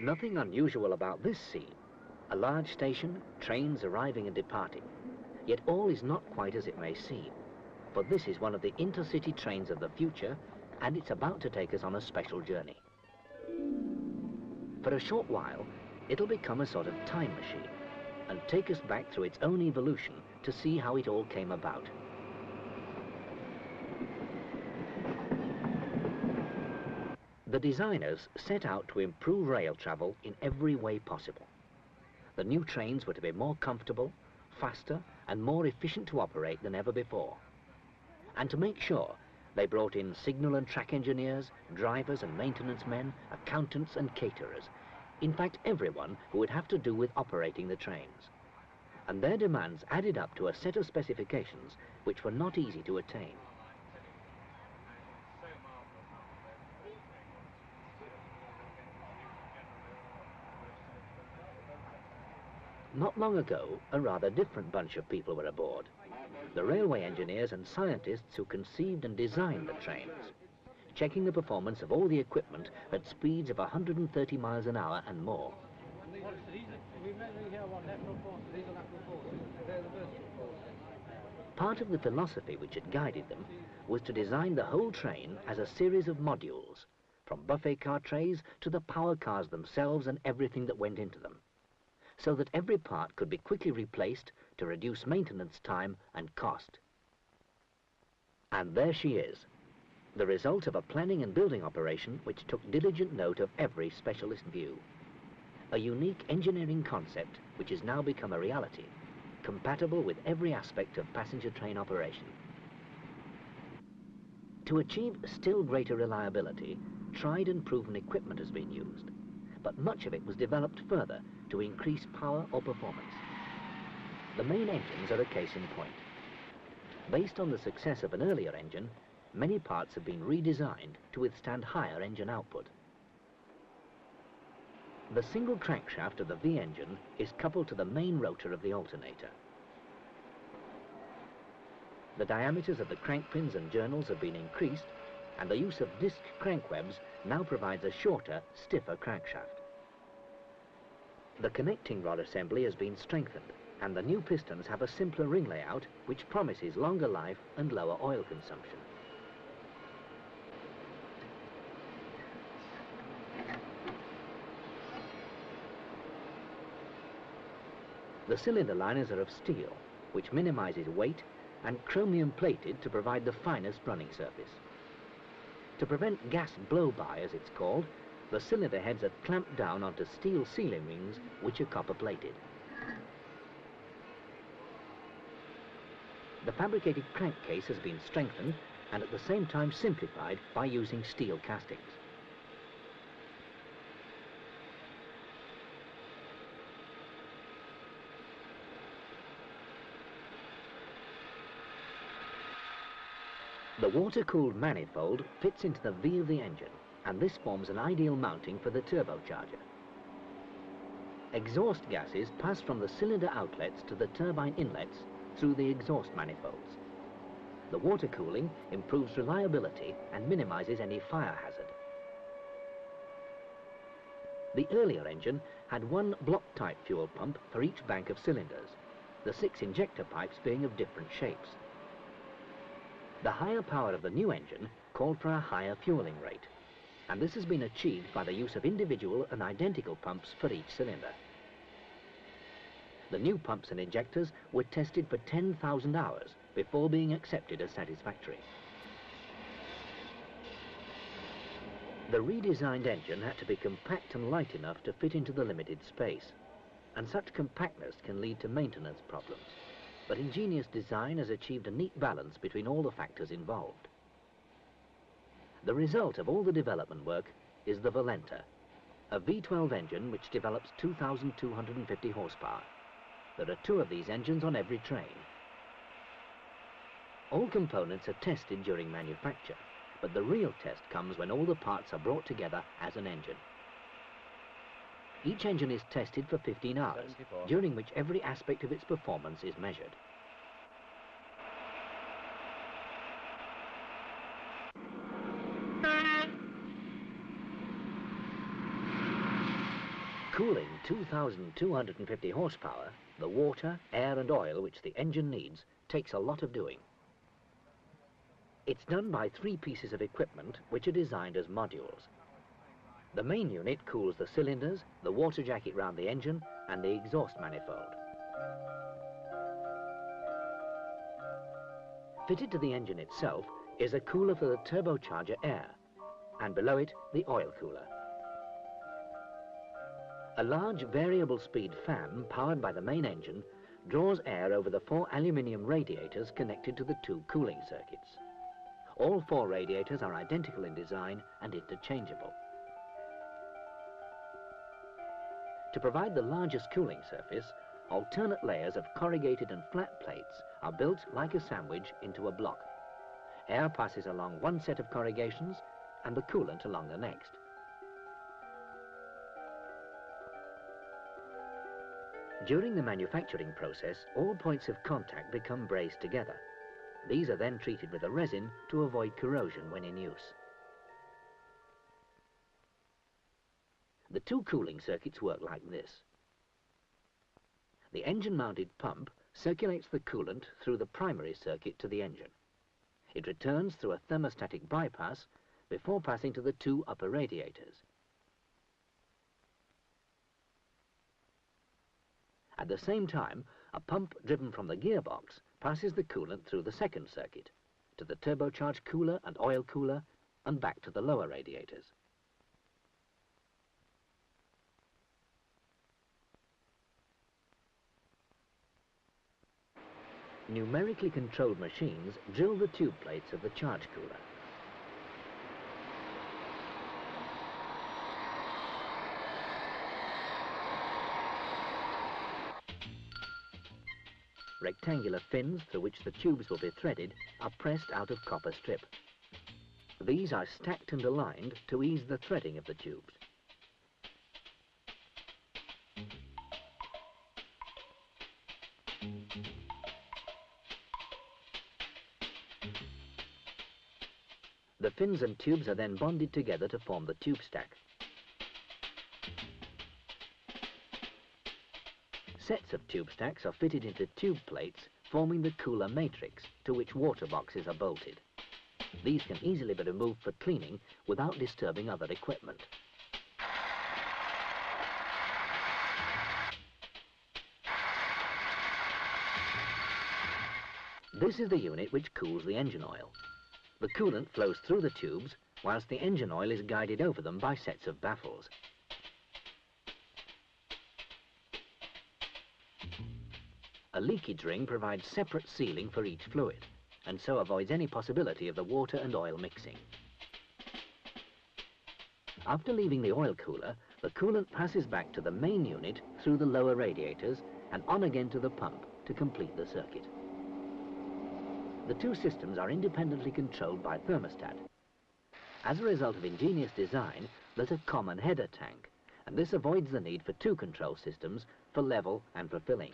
Nothing unusual about this scene. A large station, trains arriving and departing. Yet all is not quite as it may seem. For this is one of the intercity trains of the future, and it's about to take us on a special journey. For a short while, it'll become a sort of time machine and take us back through its own evolution to see how it all came about. The designers set out to improve rail travel in every way possible. The new trains were to be more comfortable, faster and more efficient to operate than ever before. And to make sure, they brought in signal and track engineers, drivers and maintenance men, accountants and caterers. In fact, everyone who would have to do with operating the trains. And their demands added up to a set of specifications which were not easy to attain. Not long ago, a rather different bunch of people were aboard. The railway engineers and scientists who conceived and designed the trains, checking the performance of all the equipment at speeds of 130 miles an hour and more. Part of the philosophy which had guided them was to design the whole train as a series of modules, from buffet car trays to the power cars themselves and everything that went into them, so that every part could be quickly replaced to reduce maintenance time and cost. And there she is, the result of a planning and building operation which took diligent note of every specialist view. A unique engineering concept which has now become a reality, compatible with every aspect of passenger train operation. To achieve still greater reliability, tried and proven equipment has been used, but much of it was developed further to increase power or performance. The main engines are a case in point. Based on the success of an earlier engine, many parts have been redesigned to withstand higher engine output. The single crankshaft of the V engine is coupled to the main rotor of the alternator. The diameters of the crank pins and journals have been increased, and the use of disc crank webs now provides a shorter, stiffer crankshaft. The connecting rod assembly has been strengthened, and the new pistons have a simpler ring layout which promises longer life and lower oil consumption. The cylinder liners are of steel, which minimizes weight, and chromium plated to provide the finest running surface. To prevent gas blow-by, as it's called, the cylinder heads are clamped down onto steel sealing rings, which are copper-plated. The fabricated crankcase has been strengthened and at the same time simplified by using steel castings. The water-cooled manifold fits into the V of the engine, and this forms an ideal mounting for the turbocharger. Exhaust gases pass from the cylinder outlets to the turbine inlets through the exhaust manifolds. The water cooling improves reliability and minimizes any fire hazard. The earlier engine had one block-type fuel pump for each bank of cylinders, the 6 injector pipes being of different shapes. The higher power of the new engine called for a higher fueling rate, and this has been achieved by the use of individual and identical pumps for each cylinder. The new pumps and injectors were tested for 10,000 hours before being accepted as satisfactory. The redesigned engine had to be compact and light enough to fit into the limited space, and such compactness can lead to maintenance problems. But ingenious design has achieved a neat balance between all the factors involved. The result of all the development work is the Valenta, a V12 engine which develops 2,250 horsepower. There are 2 of these engines on every train. All components are tested during manufacture, but the real test comes when all the parts are brought together as an engine. Each engine is tested for 15 hours, during which every aspect of its performance is measured. cooling 2,250 horsepower, the water, air and oil which the engine needs takes a lot of doing. It's done by 3 pieces of equipment which are designed as modules. The main unit cools the cylinders, the water jacket round the engine and the exhaust manifold. Fitted to the engine itself is a cooler for the turbocharger air, and below it the oil cooler. A large variable speed fan powered by the main engine draws air over the 4 aluminium radiators connected to the 2 cooling circuits. All 4 radiators are identical in design and interchangeable. To provide the largest cooling surface, alternate layers of corrugated and flat plates are built like a sandwich into a block. Air passes along one set of corrugations and the coolant along the next. During the manufacturing process, all points of contact become braced together. These are then treated with a resin to avoid corrosion when in use. The 2 cooling circuits work like this. The engine-mounted pump circulates the coolant through the primary circuit to the engine. It returns through a thermostatic bypass before passing to the 2 upper radiators. At the same time, a pump driven from the gearbox passes the coolant through the 2nd circuit, to the turbocharged cooler and oil cooler, and back to the lower radiators. Numerically controlled machines drill the tube plates of the charge cooler. Rectangular fins through which the tubes will be threaded are pressed out of copper strip. These are stacked and aligned to ease the threading of the tubes. The fins and tubes are then bonded together to form the tube stack. Sets of tube stacks are fitted into tube plates, forming the cooler matrix, to which water boxes are bolted. These can easily be removed for cleaning without disturbing other equipment. This is the unit which cools the engine oil. The coolant flows through the tubes, whilst the engine oil is guided over them by sets of baffles. A leakage ring provides separate sealing for each fluid, and so avoids any possibility of the water and oil mixing. After leaving the oil cooler, the coolant passes back to the main unit through the lower radiators and on again to the pump to complete the circuit. The 2 systems are independently controlled by thermostat. As a result of ingenious design, there's a common header tank, and this avoids the need for 2 control systems for level and for filling.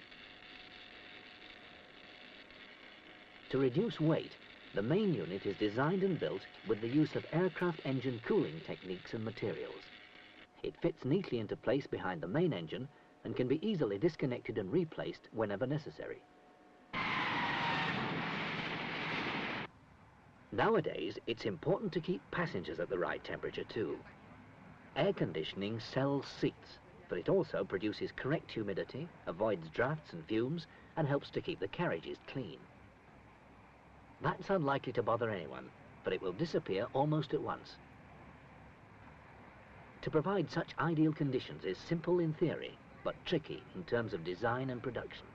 To reduce weight, the main unit is designed and built with the use of aircraft engine cooling techniques and materials. It fits neatly into place behind the main engine and can be easily disconnected and replaced whenever necessary. Nowadays, it's important to keep passengers at the right temperature too. Air conditioning sells seats, but it also produces correct humidity, avoids drafts and fumes, and helps to keep the carriages clean. That's unlikely to bother anyone, but it will disappear almost at once. To provide such ideal conditions is simple in theory, but tricky in terms of design and production.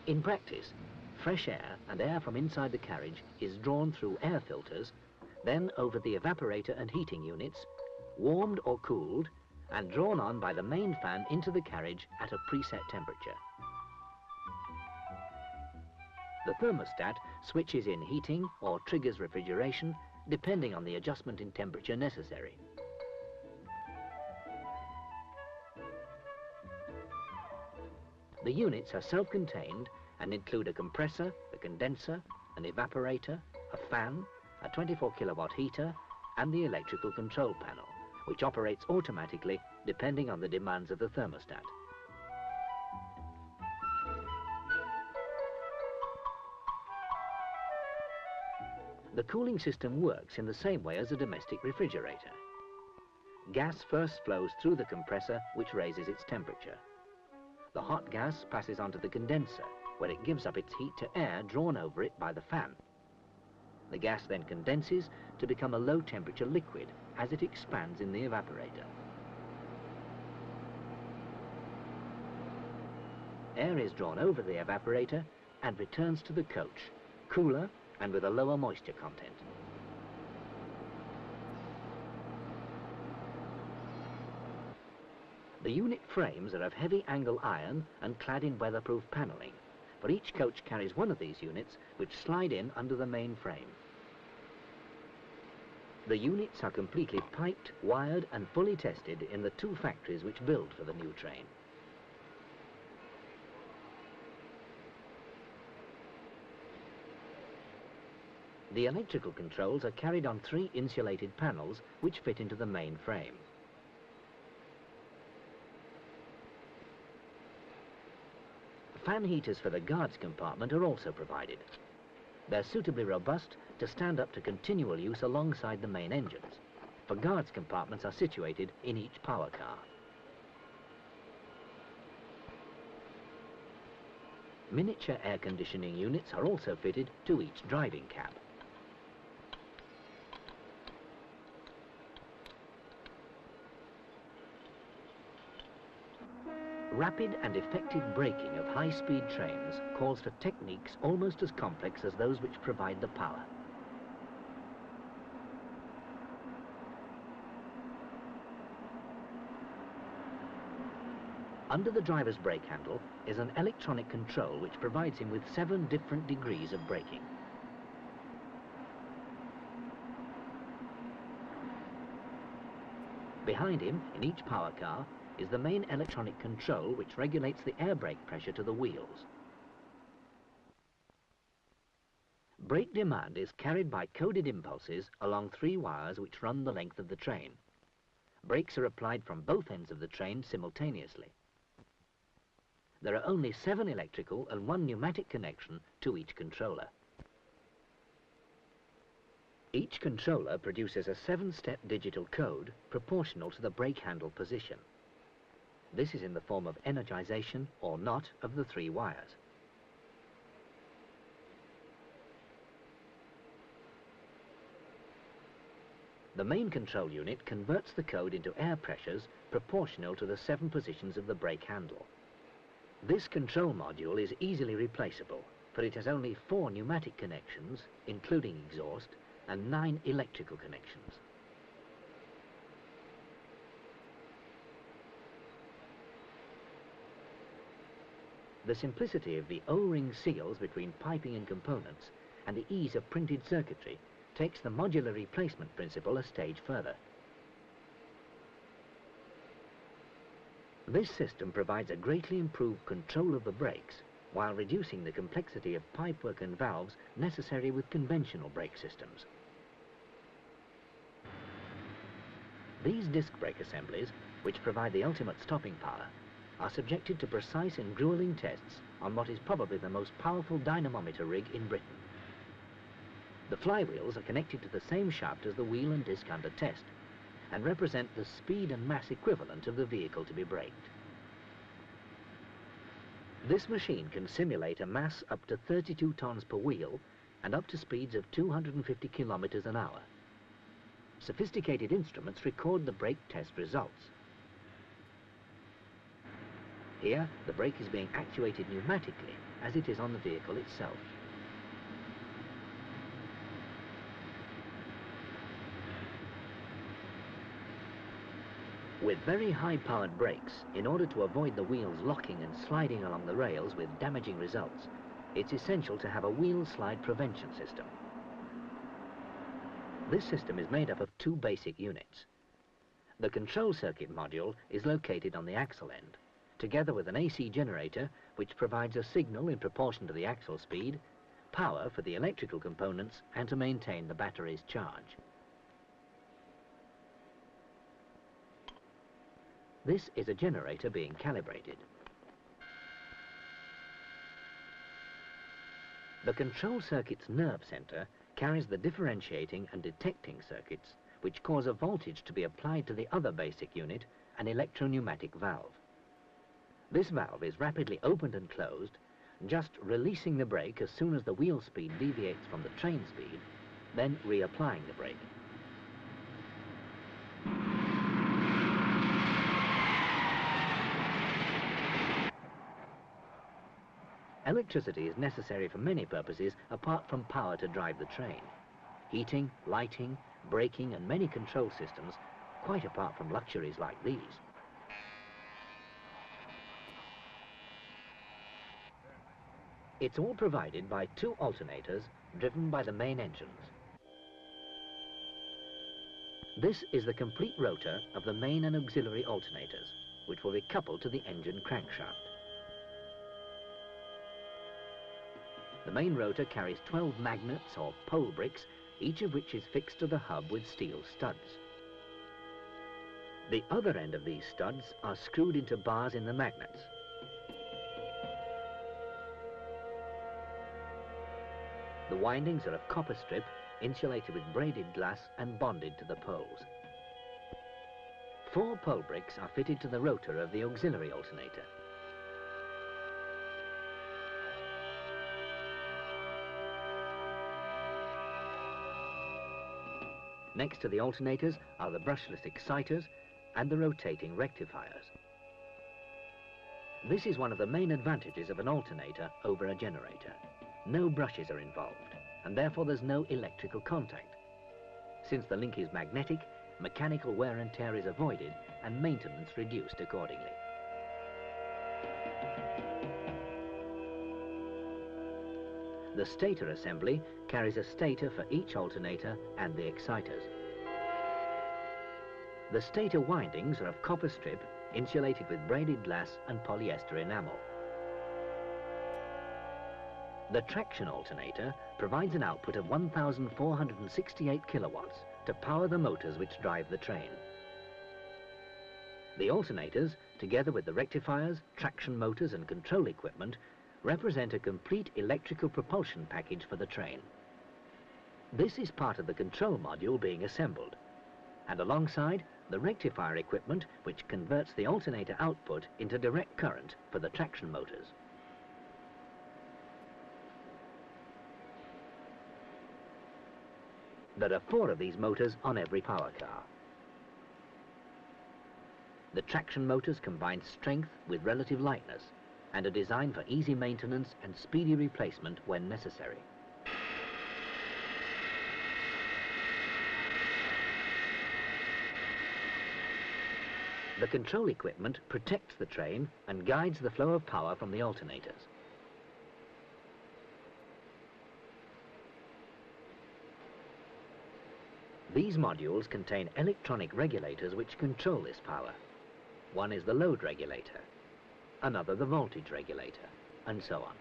In practice, fresh air and air from inside the carriage is drawn through air filters, then over the evaporator and heating units, warmed or cooled, and drawn on by the main fan into the carriage at a preset temperature. The thermostat switches in heating or triggers refrigeration, depending on the adjustment in temperature necessary. The units are self-contained and include a compressor, a condenser, an evaporator, a fan, a 24 kilowatt heater, and the electrical control panel, which operates automatically depending on the demands of the thermostat. The cooling system works in the same way as a domestic refrigerator. Gas first flows through the compressor, which raises its temperature. The hot gas passes onto the condenser, where it gives up its heat to air drawn over it by the fan. The gas then condenses to become a low-temperature liquid as it expands in the evaporator. Air is drawn over the evaporator and returns to the coach, cooler and with a lower moisture content. The unit frames are of heavy angle iron and clad in weatherproof paneling, for each coach carries one of these units which slide in under the main frame. The units are completely piped, wired and fully tested in the 2 factories which build for the new train. The electrical controls are carried on 3 insulated panels which fit into the main frame. Fan heaters for the guards compartment are also provided. They're suitably robust to stand up to continual use alongside the main engines, for guards compartments are situated in each power car. Miniature air conditioning units are also fitted to each driving cab. Rapid and effective braking of high-speed trains calls for techniques almost as complex as those which provide the power. Under the driver's brake handle is an electronic control which provides him with 7 different degrees of braking. Behind him, in each power car, is the main electronic control which regulates the air brake pressure to the wheels. Brake demand is carried by coded impulses along 3 wires which run the length of the train. Brakes are applied from both ends of the train simultaneously. There are only 7 electrical and 1 pneumatic connection to each controller. Each controller produces a 7-step digital code proportional to the brake handle position. This is in the form of energization or not of the 3 wires. The main control unit converts the code into air pressures proportional to the 7 positions of the brake handle. This control module is easily replaceable, for it has only 4 pneumatic connections, including exhaust, and 9 electrical connections. The simplicity of the O-ring seals between piping and components and the ease of printed circuitry takes the modular replacement principle a stage further. This system provides a greatly improved control of the brakes while reducing the complexity of pipework and valves necessary with conventional brake systems. These disc brake assemblies, which provide the ultimate stopping power, are subjected to precise and grueling tests on what is probably the most powerful dynamometer rig in Britain. The flywheels are connected to the same shaft as the wheel and disc under test, and represent the speed and mass equivalent of the vehicle to be braked. This machine can simulate a mass up to 32 tons per wheel and up to speeds of 250 kilometers an hour. Sophisticated instruments record the brake test results. Here, the brake is being actuated pneumatically, as it is on the vehicle itself. With very high-powered brakes, in order to avoid the wheels locking and sliding along the rails with damaging results, it's essential to have a wheel slide prevention system. This system is made up of 2 basic units. The control circuit module is located on the axle end, together with an AC generator which provides a signal in proportion to the axle speed, power for the electrical components, and to maintain the battery's charge. This is a generator being calibrated. The control circuit's nerve center carries the differentiating and detecting circuits, which cause a voltage to be applied to the other basic unit, an electro-pneumatic valve. This valve is rapidly opened and closed, just releasing the brake as soon as the wheel speed deviates from the train speed, then reapplying the brake. Electricity is necessary for many purposes apart from power to drive the train. Heating, lighting, braking and many control systems, quite apart from luxuries like these. It's all provided by two alternators driven by the main engines. This is the complete rotor of the main and auxiliary alternators, which will be coupled to the engine crankshaft. The main rotor carries 12 magnets or pole bricks, each of which is fixed to the hub with steel studs. The other end of these studs are screwed into bars in the magnets. The windings are of copper strip, insulated with braided glass and bonded to the poles. 4 pole bricks are fitted to the rotor of the auxiliary alternator. Next to the alternators are the brushless exciters and the rotating rectifiers. This is one of the main advantages of an alternator over a generator. No brushes are involved, and therefore there's no electrical contact. Since the link is magnetic, mechanical wear and tear is avoided and maintenance reduced accordingly. The stator assembly carries a stator for each alternator and the exciters. The stator windings are of copper strip, insulated with braided glass and polyester enamel. The traction alternator provides an output of 1,468 kilowatts to power the motors which drive the train. The alternators, together with the rectifiers, traction motors and control equipment, represent a complete electrical propulsion package for the train. This is part of the control module being assembled, and alongside the rectifier equipment which converts the alternator output into direct current for the traction motors. There are 4 of these motors on every power car. The traction motors combine strength with relative lightness and are designed for easy maintenance and speedy replacement when necessary. The control equipment protects the train and guides the flow of power from the alternators. These modules contain electronic regulators which control this power. One is the load regulator, another the voltage regulator, and so on.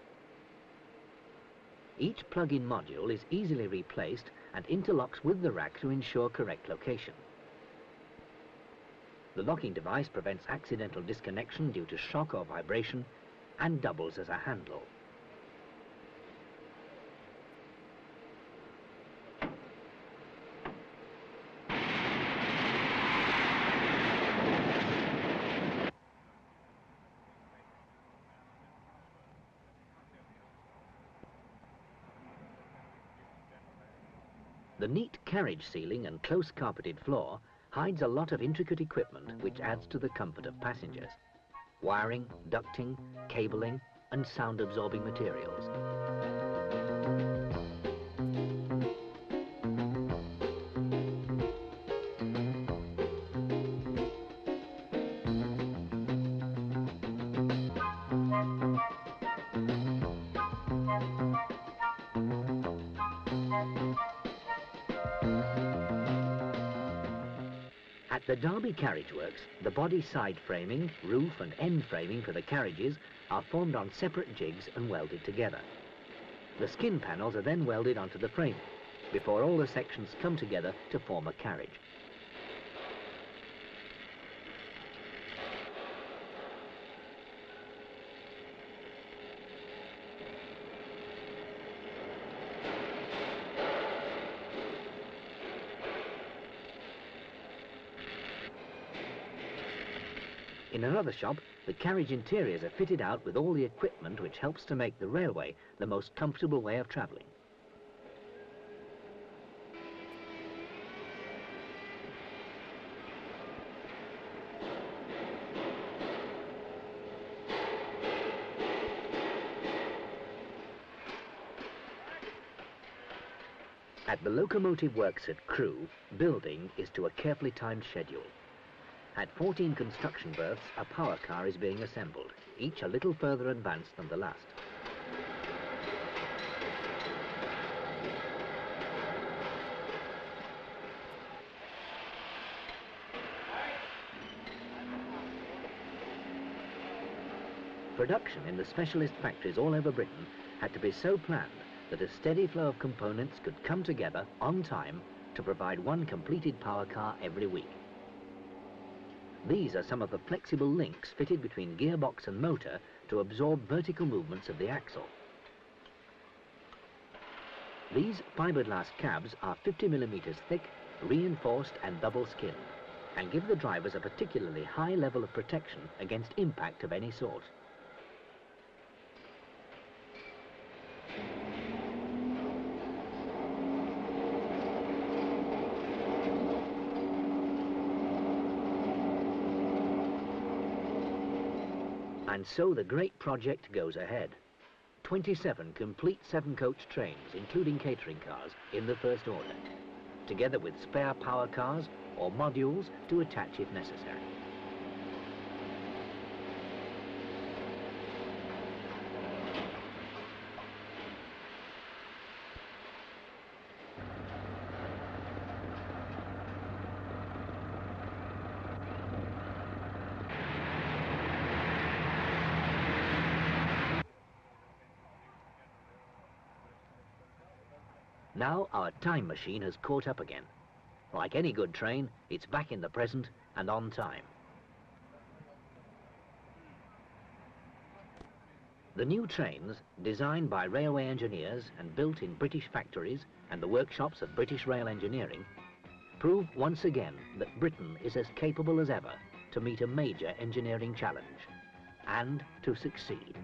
Each plug-in module is easily replaced and interlocks with the rack to ensure correct location. The locking device prevents accidental disconnection due to shock or vibration and doubles as a handle. The neat carriage ceiling and close carpeted floor hides a lot of intricate equipment which adds to the comfort of passengers. Wiring, ducting, cabling, and sound-absorbing materials. At the Derby Carriage Works, the body side framing, roof and end framing for the carriages are formed on separate jigs and welded together. The skin panels are then welded onto the framing before all the sections come together to form a carriage. In another shop, the carriage interiors are fitted out with all the equipment which helps to make the railway the most comfortable way of travelling. At the locomotive works at Crewe, building is to a carefully timed schedule. At 14 construction berths, a power car is being assembled, each a little further advanced than the last. Production in the specialist factories all over Britain had to be so planned that a steady flow of components could come together on time to provide one completed power car every week. These are some of the flexible links fitted between gearbox and motor to absorb vertical movements of the axle. These fiberglass cabs are 50 millimeters thick, reinforced and double skinned, and give the drivers a particularly high level of protection against impact of any sort. And so the great project goes ahead. 27 complete 7-coach trains, including catering cars, in the first order, together with spare power cars or modules to attach if necessary. Now our time machine has caught up again. Like any good train, it's back in the present and on time. The new trains, designed by railway engineers and built in British factories and the workshops of British Rail Engineering, prove once again that Britain is as capable as ever to meet a major engineering challenge and to succeed.